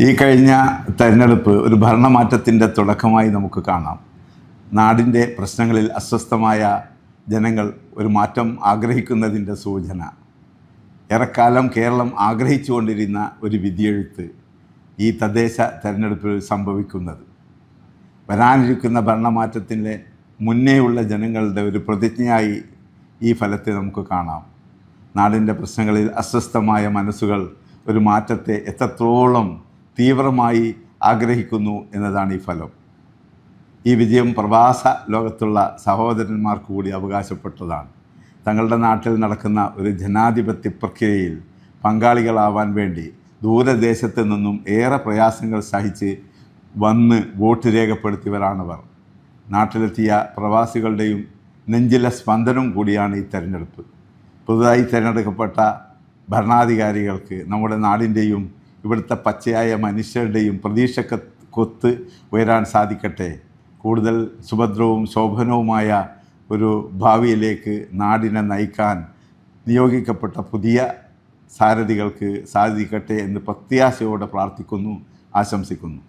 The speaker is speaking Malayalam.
ഈ കഴിഞ്ഞ തെരഞ്ഞെടുപ്പ് ഒരു ഭരണമാറ്റത്തിൻ്റെ തുടക്കമായി നമുക്ക് കാണാം. നാടിൻ്റെ പ്രശ്നങ്ങളിൽ അസ്വസ്ഥമായ ജനങ്ങൾ ഒരു മാറ്റം ആഗ്രഹിക്കുന്നതിൻ്റെ സൂചന. ഏറെക്കാലം കേരളം ആഗ്രഹിച്ചുകൊണ്ടിരുന്ന ഒരു വിധിയെഴുത്ത് ഈ തദ്ദേശ തെരഞ്ഞെടുപ്പിൽ സംഭവിക്കുന്നത്. വരാനിരിക്കുന്ന ഭരണമാറ്റത്തിൻ്റെ മുന്നേയുള്ള ജനങ്ങളുടെ ഒരു പ്രതിജ്ഞയായി ഈ ഫലത്തെ നമുക്ക് കാണാം. നാടിൻ്റെ പ്രശ്നങ്ങളിൽ അസ്വസ്ഥമായ മനസ്സുകൾ ഒരു മാറ്റത്തെ എത്രത്തോളം തീവ്രമായി ആഗ്രഹിക്കുന്നു എന്നതാണ് ഈ ഫലം. ഈ വിജയം പ്രവാസ ലോകത്തുള്ള സഹോദരന്മാർക്ക് കൂടി അവകാശപ്പെട്ടതാണ്. തങ്ങളുടെ നാട്ടിൽ നടക്കുന്ന ഒരു ജനാധിപത്യ പ്രക്രിയയിൽ പങ്കാളികളാവാൻ വേണ്ടി ദൂരദേശത്ത് നിന്നും ഏറെ പ്രയാസങ്ങൾ സഹിച്ച് വന്ന് വോട്ട് രേഖപ്പെടുത്തിയവരാണവർ. നാട്ടിലെത്തിയ പ്രവാസികളുടെയും നെഞ്ചിലെ സ്പന്ദനം കൂടിയാണ് ഈ തെരഞ്ഞെടുപ്പ്. പുതുതായി തിരഞ്ഞെടുക്കപ്പെട്ട ഭരണാധികാരികൾക്ക് നമ്മുടെ നാടിൻ്റെയും ഇവിടുത്തെ പച്ചയായ മനുഷ്യരുടെയും പ്രതീക്ഷക്കൊത്ത് ഉയരാൻ സാധിക്കട്ടെ. കൂടുതൽ സുഭദ്രവും ശോഭനവുമായ ഒരു ഭാവിയിലേക്ക് നാടിനെ നയിക്കാൻ നിയോഗിക്കപ്പെട്ട പുതിയ സാരഥികൾക്ക് സാധിക്കട്ടെ എന്ന് പ്രത്യാശയോടെ പ്രാർത്ഥിക്കുന്നു, ആശംസിക്കുന്നു.